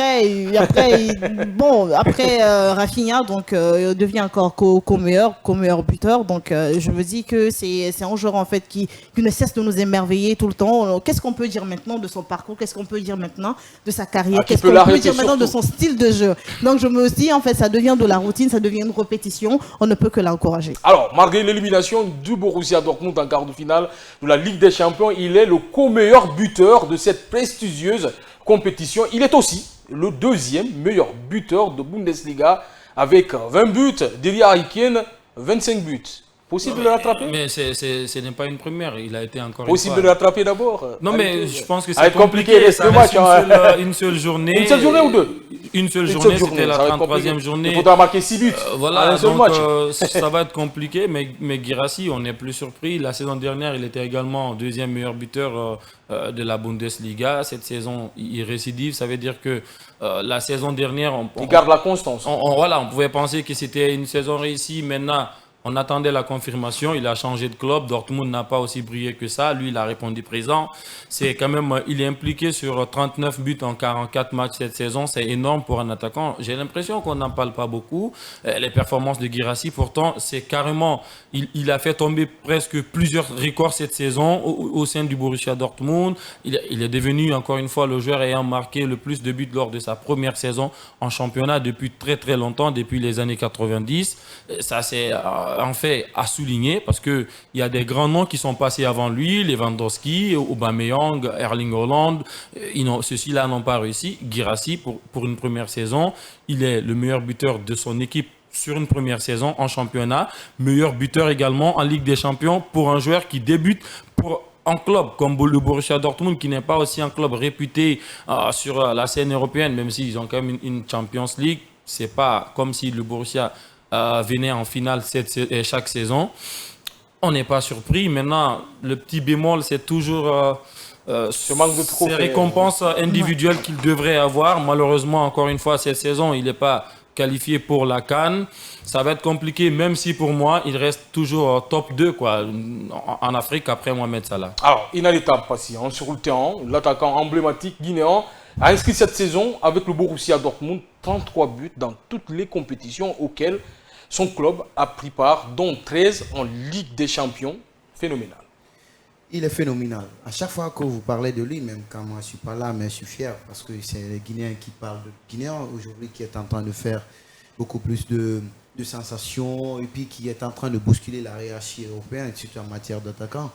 Après Rafinha donc devient encore co-meilleur buteur. Donc je me dis que c'est un joueur en fait qui ne cesse de nous émerveiller tout le temps. Qu'est-ce qu'on peut dire maintenant de son parcours? Qu'est-ce qu'on peut dire maintenant de sa carrière? Qu'est-ce qu'on peut dire maintenant de son style de jeu? Donc je me dis en fait ça devient de la routine, ça devient une répétition. On ne peut que l'encourager. Alors malgré l'élimination du Borussia Dortmund en quart de finale de la Ligue des Champions, il est le co-meilleur buteur de cette prestigieuse compétition. Il est aussi le deuxième meilleur buteur de Bundesliga avec 20 buts, derrière Harry Kane 25 buts. Possible de le rattraper? Mais ce n'est pas une première, il a été encore possible de le rattraper d'abord? Non, mais je pense que c'est compliqué. Ça reste une seule journée. Une seule journée ou deux? Une seule journée, c'était la 33e journée. Il faudra marquer 6 buts voilà, en un seul donc, match. Ça va être compliqué, mais Guirassy, on n'est plus surpris. La saison dernière, il était également deuxième meilleur buteur de la Bundesliga. Cette saison, il récidive. Ça veut dire que la saison dernière... Il garde la constance. Voilà, on pouvait penser que c'était une saison réussie. Maintenant... On attendait la confirmation, il a changé de club, Dortmund n'a pas aussi brillé que ça, lui il a répondu présent. C'est quand même, il est impliqué sur 39 buts en 44 matchs cette saison, c'est énorme pour un attaquant. J'ai l'impression qu'on n'en parle pas beaucoup. Les performances de Guirassy, pourtant, c'est carrément, il a fait tomber presque plusieurs records cette saison au sein du Borussia Dortmund. Il est devenu encore une fois le joueur ayant marqué le plus de buts lors de sa première saison en championnat depuis très très longtemps, depuis les années 90. Ça c'est en fait à souligner parce qu'il y a des grands noms qui sont passés avant lui, Lewandowski, Aubameyang, Erling Haaland, ceux-là n'ont pas réussi. Guirassy, pour une première saison, il est le meilleur buteur de son équipe sur une première saison en championnat, meilleur buteur également en Ligue des Champions pour un joueur qui débute en club comme le Borussia Dortmund, qui n'est pas aussi un club réputé sur la scène européenne, même s'ils ont quand même une Champions League. C'est pas comme si le Borussia venait en finale chaque saison. On n'est pas surpris. Maintenant, le petit bémol, c'est toujours ce manque de ces récompenses individuelles qu'il devrait avoir. Malheureusement, encore une fois, cette saison, il n'est pas qualifié pour la CAN. Ça va être compliqué, même si pour moi, il reste toujours top 2 quoi, en Afrique après Mohamed Salah. Alors, inarrêtable patient sur le terrain, l'attaquant emblématique guinéen a inscrit cette saison avec le Borussia Dortmund 33 buts dans toutes les compétitions auxquelles son club a pris part, dont 13 en Ligue des Champions. Phénoménal. Il est phénoménal. À chaque fois que vous parlez de lui, même quand moi je ne suis pas là, mais je suis fier parce que c'est les Guinéens qui parlent de Guinéens aujourd'hui qui est en train de faire beaucoup plus de sensations et puis qui est en train de bousculer la hiérarchie européenne, surtout en matière d'attaquant.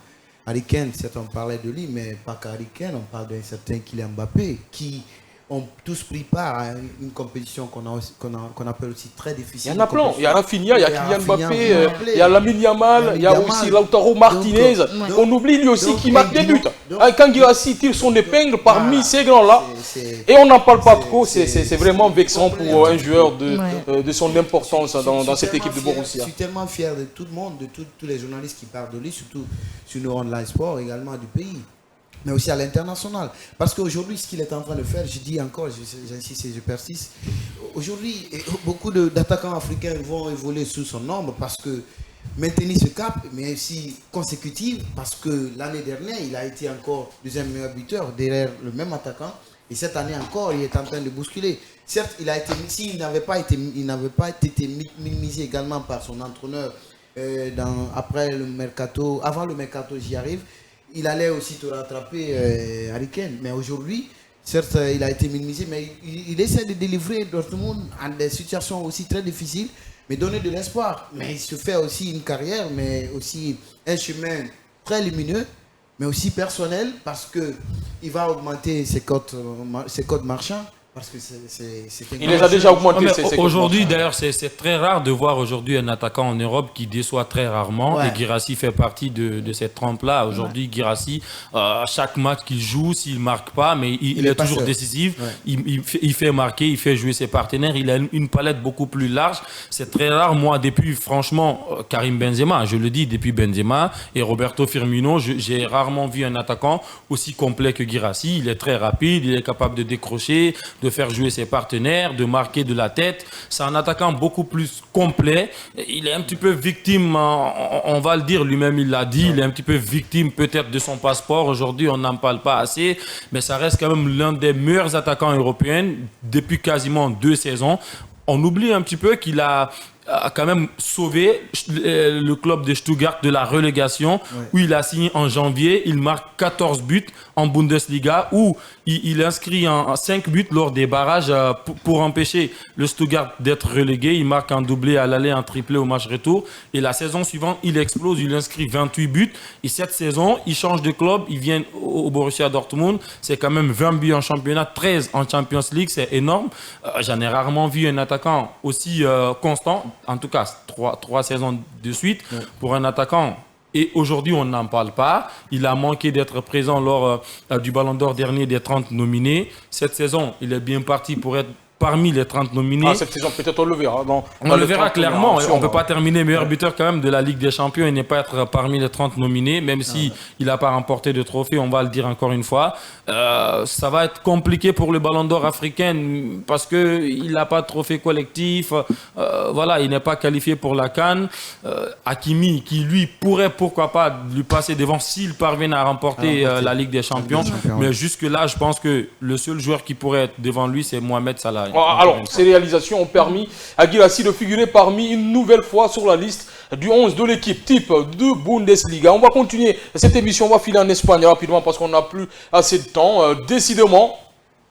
Harry Kane, certes on parlait de lui, mais pas qu'Harry Kane, on parle d'un certain Kylian Mbappé qui ont tous pris part à une compétition qu'on appelle aussi très difficile. Il y en a plein. Il y a Rafinha, il y a Kylian Mbappé, il y a Lamine Yamal, il y a aussi Lautaro Martinez. On oublie lui aussi qui marque des buts. Quand Guirassy tire son épingle parmi ces grands-là, et on n'en parle pas trop, c'est vraiment vexant pour un joueur de son importance dans cette équipe de Borussia. Je suis tellement fier de tout le monde, de tous les journalistes qui parlent de lui, surtout sur nos online sport également du pays, mais aussi à l'international. Parce qu'aujourd'hui, ce qu'il est en train de faire, je dis encore, j'insiste et je persiste, aujourd'hui, beaucoup d'attaquants africains vont évoluer sous son ombre parce que maintenir ce cap, mais aussi consécutif, parce que l'année dernière, il a été encore deuxième meilleur buteur derrière le même attaquant. Et cette année encore, il est en train de bousculer. Certes, s'il n'avait pas été minimisé également par son entraîneur après le mercato, avant le mercato, j'y arrive, il allait aussi te rattraper Harry Kane. Mais aujourd'hui, certes, il a été minimisé, mais il essaie de délivrer Dortmund en des situations aussi très difficiles, mais donner de l'espoir. Mais il se fait aussi une carrière, mais aussi un chemin très lumineux, mais aussi personnel, parce qu'il va augmenter ses codes marchands. Parce que Il les a déjà augmentés. Aujourd'hui, d'ailleurs, c'est très rare de voir aujourd'hui un attaquant en Europe qui déçoit très rarement. Ouais. Et Guirassy fait partie de cette trempe-là. Aujourd'hui, Guirassy, à chaque match qu'il joue, s'il ne marque pas, mais il est toujours décisif. Ouais. Il fait marquer, il fait jouer ses partenaires. Il a une palette beaucoup plus large. C'est très rare. Moi, depuis, franchement, Karim Benzema, je le dis, depuis Benzema et Roberto Firmino, j'ai rarement vu un attaquant aussi complet que Guirassy. Il est très rapide, il est capable de décrocher, de faire jouer ses partenaires, de marquer de la tête. C'est un attaquant beaucoup plus complet. Il est un petit peu victime, on va le dire, lui-même il l'a dit, il est un petit peu victime peut-être de son passeport. Aujourd'hui, on n'en parle pas assez, mais ça reste quand même l'un des meilleurs attaquants européens depuis quasiment 2 saisons. On oublie un petit peu qu'il a quand même sauvé le club de Stuttgart de la relégation, où il a signé en janvier. Il marque 14 buts en Bundesliga, où il inscrit 5 buts lors des barrages pour empêcher le Stuttgart d'être relégué. Il marque un doublé à l'aller, un triplé au match retour. Et la saison suivante, il explose, il inscrit 28 buts. Et cette saison, il change de club, il vient au Borussia Dortmund. C'est quand même 20 buts en championnat, 13 en Champions League, c'est énorme. J'en ai rarement vu un attaquant aussi constant. En tout cas, 3 saisons de suite pour un attaquant. Et aujourd'hui, on n'en parle pas. Il a manqué d'être présent lors du Ballon d'Or dernier des 30 nominés. Cette saison, il est bien parti pour être parmi les 30 nominés. Cette saison, peut-être on le verra. On le verra clairement. On ne peut pas terminer meilleur buteur quand même de la Ligue des Champions et ne pas être parmi les 30 nominés, même si il n'a pas remporté de trophée, on va le dire encore une fois. Ça va être compliqué pour le Ballon d'Or africain parce qu'il n'a pas de trophée collectif. Voilà, il n'est pas qualifié pour la CAN. Hakimi, qui lui pourrait pourquoi pas lui passer devant s'il parvient à remporter la Ligue des Champions. Mais jusque-là, je pense que le seul joueur qui pourrait être devant lui, c'est Mohamed Salah. Alors, ces réalisations ont permis à Guirassy de figurer parmi une nouvelle fois sur la liste du 11 de l'équipe type de Bundesliga. On va continuer cette émission, on va filer en Espagne rapidement parce qu'on n'a plus assez de temps. Décidément,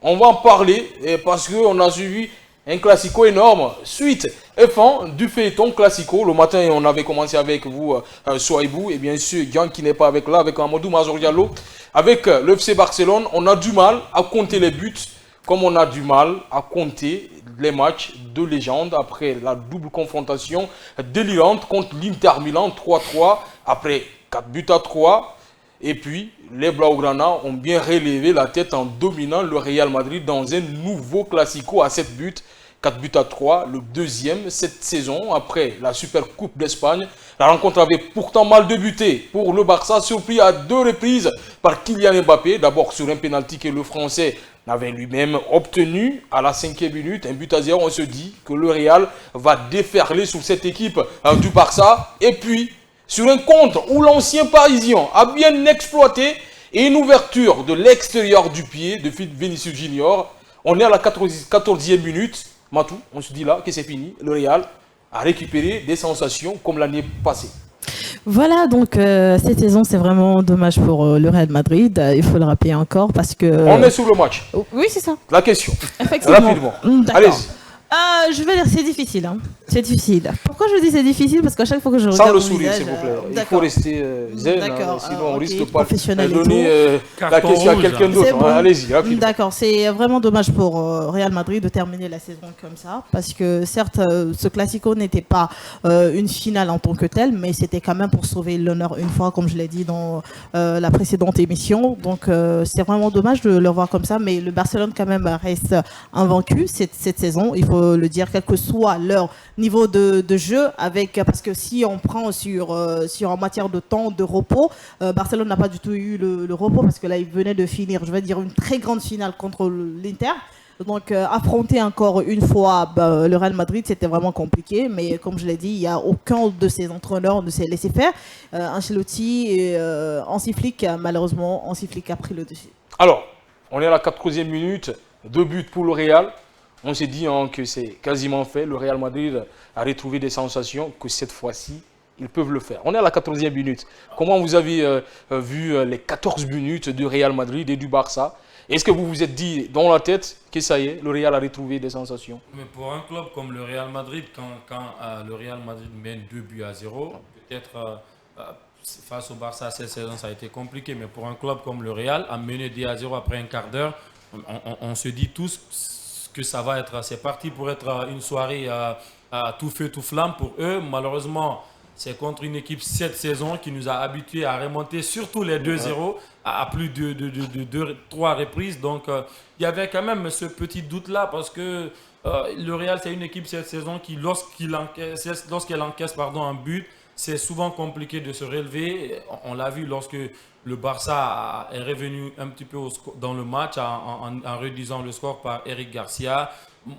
on va en parler parce qu'on a suivi un classico énorme. Suite et fin du feuilleton classico. Le matin, on avait commencé avec vous, Souaibou, et bien sûr, Yann qui n'est pas avec là, avec Amadou Mazor Diallo. Avec le FC Barcelone, on a du mal à compter les buts, comme on a du mal à compter les matchs de légende après la double confrontation délirante contre l'Inter Milan 3-3, après 4-3. Et puis, les Blaugrana ont bien relevé la tête en dominant le Real Madrid dans un nouveau classico à 7 buts. 4-3, le deuxième cette saison après la Super Coupe d'Espagne. La rencontre avait pourtant mal débuté pour le Barça, surpris à 2 reprises par Kylian Mbappé. D'abord sur un pénalty que le Français avait lui-même obtenu à la 5e minute. 1-0, on se dit que le Real va déferler sur cette équipe du Barça. Et puis, sur un contre où l'ancien Parisien a bien exploité et une ouverture de l'extérieur du pied de Vinicius Junior. On est à la 14e minute. Matou, on se dit là que c'est fini. Le Real a récupéré des sensations comme l'année passée. Voilà, donc cette saison, c'est vraiment dommage pour le Real Madrid. Il faut le rappeler encore parce que... On est sur le match. Oui, c'est ça. La question. Effectivement. Rapidement. Allez-y. Je vais dire c'est difficile. Hein. C'est difficile. Pourquoi je dis c'est difficile? Parce qu'à chaque fois que je regarde sans le sourire, s'il vous plaît. Il faut rester zen, sinon on risque pas de donner la question à quelqu'un d'autre. Bon. Allez-y, rapidement. D'accord, c'est vraiment dommage pour Real Madrid de terminer la saison comme ça. Parce que certes, ce Classico n'était pas une finale en tant que telle, mais c'était quand même pour sauver l'honneur une fois, comme je l'ai dit dans la précédente émission. Donc c'est vraiment dommage de le voir comme ça. Mais le Barcelone quand même reste invaincu cette saison. Il faut le dire, quel que soit leur niveau de jeu, parce que si on prend sur en matière de temps de repos, Barcelone n'a pas du tout eu le repos parce que là, il venait de finir, je vais dire, une très grande finale contre l'Inter. Donc, affronter encore une fois le Real Madrid, c'était vraiment compliqué. Mais comme je l'ai dit, il n'y a aucun de ces entraîneurs ne s'est laissé faire. Ancelotti et Hansi Flick, malheureusement, Hansi Flick a pris le dessus. Alors, on est à la 14e minute, 2 buts pour le Real. On s'est dit que c'est quasiment fait. Le Real Madrid a retrouvé des sensations que cette fois-ci, ils peuvent le faire. On est à la 14e minute. Comment vous avez vu les 14 minutes du Real Madrid et du Barça? Est-ce que vous vous êtes dit dans la tête que ça y est, le Real a retrouvé des sensations? Mais pour un club comme le Real Madrid, quand le Real Madrid mène 2-0, peut-être face au Barça cette saison, ça a été compliqué. Mais pour un club comme le Real, à mener 2-0 après un quart d'heure, on se dit tous que ça va être, c'est parti pour être une soirée à tout feu, tout flamme pour eux. Malheureusement, c'est contre une équipe cette saison qui nous a habitués à remonter surtout les 2-0 à plus de 3 reprises. Donc, il y avait quand même ce petit doute-là parce que le Real, c'est une équipe cette saison qui, lorsqu'elle encaisse un but, c'est souvent compliqué de se relever. On l'a vu lorsque le Barça est revenu un petit peu dans le match en réduisant le score par Eric Garcia.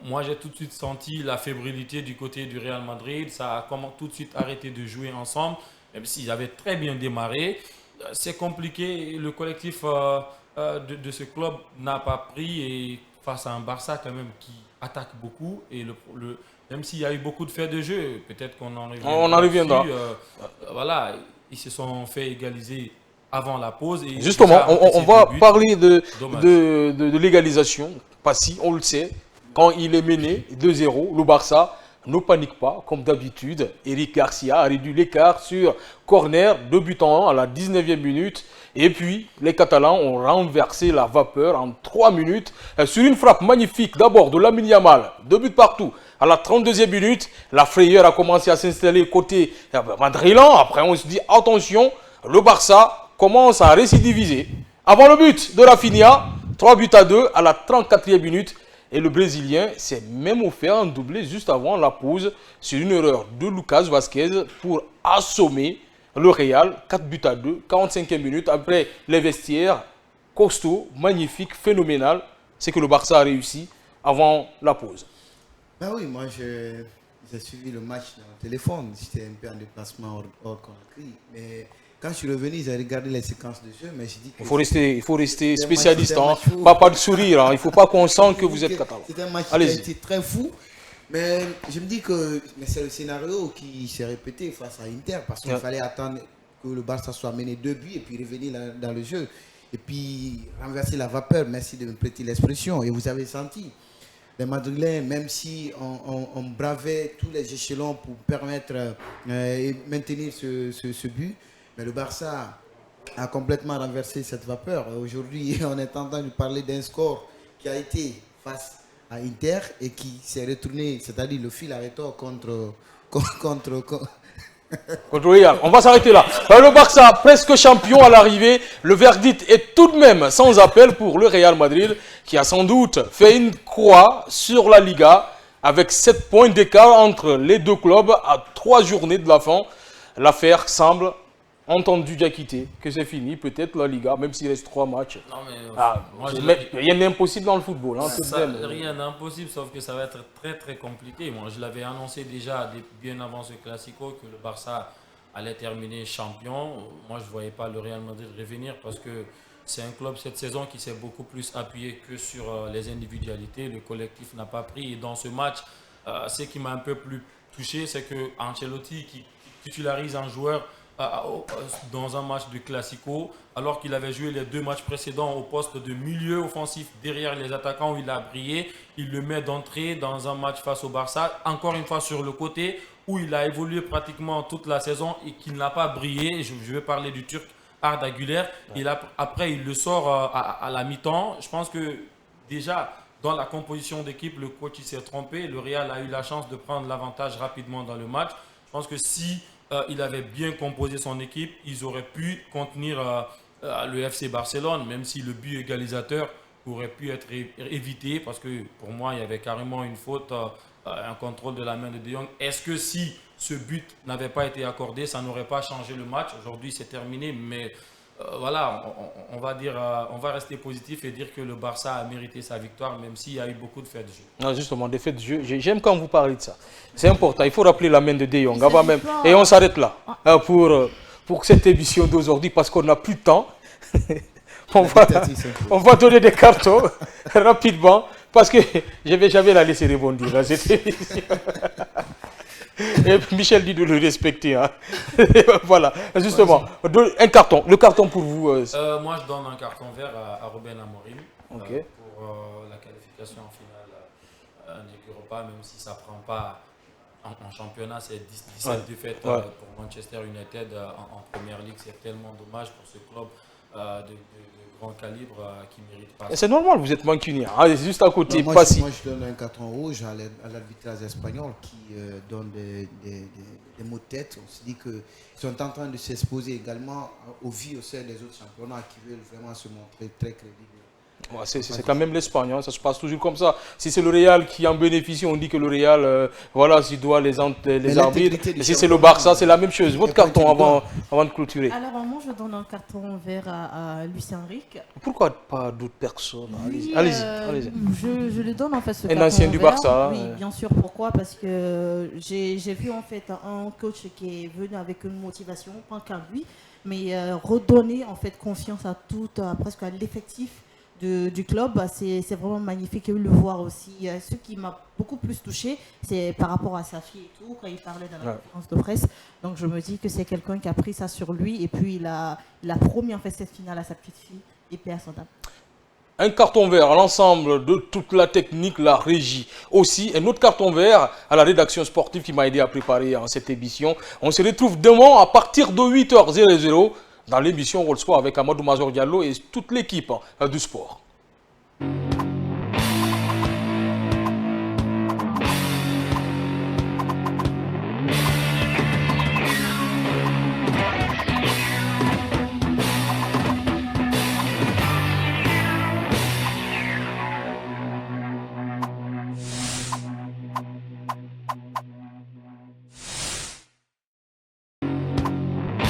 Moi, j'ai tout de suite senti la fébrilité du côté du Real Madrid. Ça a tout de suite arrêté de jouer ensemble, même s'ils avaient très bien démarré. C'est compliqué. Le collectif de ce club n'a pas pris et face à un Barça quand même qui attaque beaucoup. Et même s'il y a eu beaucoup de faits de jeu, peut-être qu'on en reviendra. On en reviendra. Voilà, ils se sont fait égaliser avant la pause. Et justement, on va parler de l'égalisation. Passy, on le sait. Quand il est mené 2-0, le Barça ne panique pas, comme d'habitude. Eric Garcia a réduit l'écart sur corner, 2 buts en 1 à la 19e minute. Et puis, les Catalans ont renversé la vapeur en 3 minutes sur une frappe magnifique d'abord de Lamine Yamal, 2 buts partout. À la 32e minute, la frayeur a commencé à s'installer côté madrilène. Après, on se dit, attention, le Barça commence à récidiviser. Avant le but de Rafinha, 3-2 à la 34e minute. Et le Brésilien s'est même offert un doublé juste avant la pause sur une erreur de Lucas Vazquez pour assommer le Real, 4-2, 45e minute. Après les vestiaires, costaud, magnifique, phénoménal. C'est que le Barça a réussi avant la pause. Ben oui, moi j'ai suivi le match dans le téléphone. J'étais un peu en déplacement hors Conakry. Mais quand je suis revenu, j'ai regardé les séquences de jeu, mais j'ai dit que il faut rester spécialiste, pas de sourire. Hein. Il ne faut pas qu'on sente que vous êtes catalan. C'est un match qui a été très fou. Mais je me dis que c'est le scénario qui s'est répété face à Inter parce qu'il fallait attendre que le Barça soit mené 2 buts et puis revenir dans le jeu. Et puis renverser la vapeur, merci de me prêter l'expression. Et vous avez senti, les Madrilènes, même si on bravait tous les échelons pour permettre et maintenir ce but, mais le Barça a complètement renversé cette vapeur. Aujourd'hui, on est en train de parler d'un score qui a été face à Inter et qui s'est retourné, c'est-à-dire le fil à retordre contre Real. On va s'arrêter là. Le Barça, presque champion à l'arrivée. Le verdict est tout de même sans appel pour le Real Madrid, qui a sans doute fait une croix sur la Liga, avec 7 points d'écart entre les deux clubs à 3 journées de la fin. L'affaire semble entendu quitter, que c'est fini, peut-être la Liga, même s'il reste 3 matchs. Non, mais rien n'est impossible dans le football. Hein, rien n'est impossible, sauf que ça va être très très compliqué. Moi, je l'avais annoncé déjà bien avant ce Classico que le Barça allait terminer champion. Moi, je ne voyais pas le Real Madrid revenir parce que c'est un club cette saison qui s'est beaucoup plus appuyé que sur les individualités. Le collectif n'a pas pris. Et dans ce match, ce qui m'a un peu plus touché, c'est que Ancelotti qui titularise un joueur dans un match de Classico, alors qu'il avait joué les 2 matchs précédents au poste de milieu offensif derrière les attaquants où il a brillé, il le met d'entrée dans un match face au Barça, encore une fois sur le côté où il a évolué pratiquement toute la saison et qu'il n'a pas brillé. Je vais parler du Turc Arda Güler. Et après, il le sort à la mi-temps. Je pense que déjà, dans la composition d'équipe, le coach s'est trompé. Le Real a eu la chance de prendre l'avantage rapidement dans le match. Je pense que si il avait bien composé son équipe, ils auraient pu contenir le FC Barcelone, même si le but égalisateur aurait pu être évité, parce que pour moi, il y avait carrément une faute, un contrôle de la main de De Jong. Est-ce que si ce but n'avait pas été accordé, ça n'aurait pas changé le match? Aujourd'hui, c'est terminé, mais voilà, on va rester positif et dire que le Barça a mérité sa victoire, même s'il y a eu beaucoup de faits de jeu. Non, justement, des faits de jeu. J'aime quand vous parlez de ça. C'est important. Il faut rappeler la main de De Jong avant même. Et on s'arrête là pour cette émission d'aujourd'hui parce qu'on n'a plus de temps. On va donner des cartons rapidement parce que j'avais la laisser rebondir à cette émission. Et Michel dit de le respecter. Hein. Voilà, justement. Un carton. Le carton pour vous moi, je donne un carton vert à Ruben Amorim pour la qualification en finale du Europa, même si ça ne prend pas en championnat, c'est 17 défaites pour Manchester United en Premier League. C'est tellement dommage pour ce club de grand calibre qui méritent pas. C'est normal, vous êtes mancunien. Allez, juste à côté, moi, pas si. moi, je donne un carton rouge à l'arbitrage espagnol qui donne des mots de tête. On se dit qu'ils sont en train de s'exposer également aux vies au sein des autres championnats qui veulent vraiment se montrer très crédibles. Ouais, c'est quand même l'Espagne, hein, ça se passe toujours comme ça. Si c'est le Real qui en bénéficie, on dit que le Real, voilà, s'il doit les arbitres. Et si c'est le Barça, c'est la même chose. Votre carton avant de clôturer. Alors, moi, je donne un carton vert à Luis Enrique. Pourquoi pas d'autres personnes? Oui, Allez-y. Je le donne en fait ce Un carton ancien du vert. Barça. Oui, bien sûr. Pourquoi? Parce que j'ai vu en fait un coach qui est venu avec une motivation, pas qu'à lui, mais redonner en fait confiance à presque à l'effectif du club. C'est vraiment magnifique de le voir aussi. Ce qui m'a beaucoup plus touché, c'est par rapport à sa fille et tout, quand il parlait dans la conférence de presse. Donc je me dis que c'est quelqu'un qui a pris ça sur lui et puis il a promis en fait cette finale à sa petite fille et paix à son âme. Un carton vert à l'ensemble de toute la technique, la régie. Aussi, un autre carton vert à la rédaction sportive qui m'a aidé à préparer cette émission. On se retrouve demain à partir de 8h00 dans l'émission Roll Sport avec Amadou Mazor Diallo et toute l'équipe du sport.